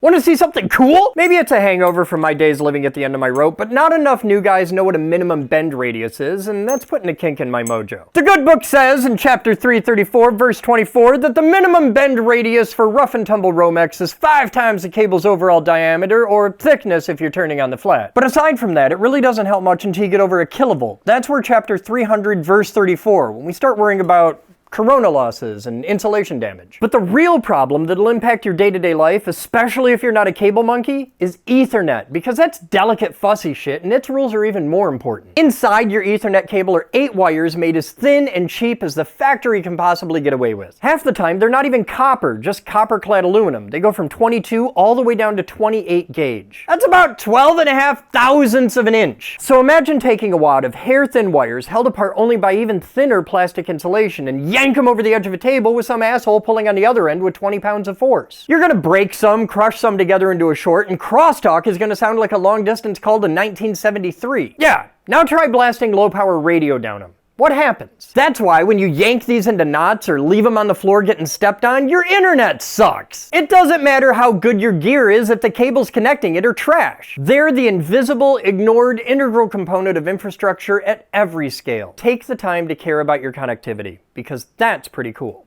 Want to see something cool? Maybe it's a hangover from my days living at the end of my rope, but not enough new guys know what a minimum bend radius is, and that's putting a kink in my mojo. The good book says in chapter 334, verse 24, that the minimum bend radius for rough and tumble Romex is 5 times the cable's overall diameter, or thickness if you're turning on the flat. But aside from that, it really doesn't help much until you get over a kilovolt. That's where chapter 300, verse 34, when we start worrying about corona losses and insulation damage. But the real problem that'll impact your day-to-day life, especially if you're not a cable monkey, is Ethernet, because that's delicate, fussy shit, and its rules are even more important. Inside your Ethernet cable are 8 wires made as thin and cheap as the factory can possibly get away with. Half the time, they're not even copper, just copper-clad aluminum. They go from 22 all the way down to 28 gauge. That's about 12.5 thousandths of an inch. So imagine taking a wad of hair-thin wires held apart only by even thinner plastic insulation and yank them over the edge of a table with some asshole pulling on the other end with 20 pounds of force. You're gonna break some, crush some together into a short, and crosstalk is gonna sound like a long distance called in 1973. Yeah, now try blasting low power radio down them. What happens? That's why when you yank these into knots or leave them on the floor getting stepped on, your internet sucks. It doesn't matter how good your gear is if the cables connecting it are trash. They're the invisible, ignored, integral component of infrastructure at every scale. Take the time to care about your connectivity, because that's pretty cool.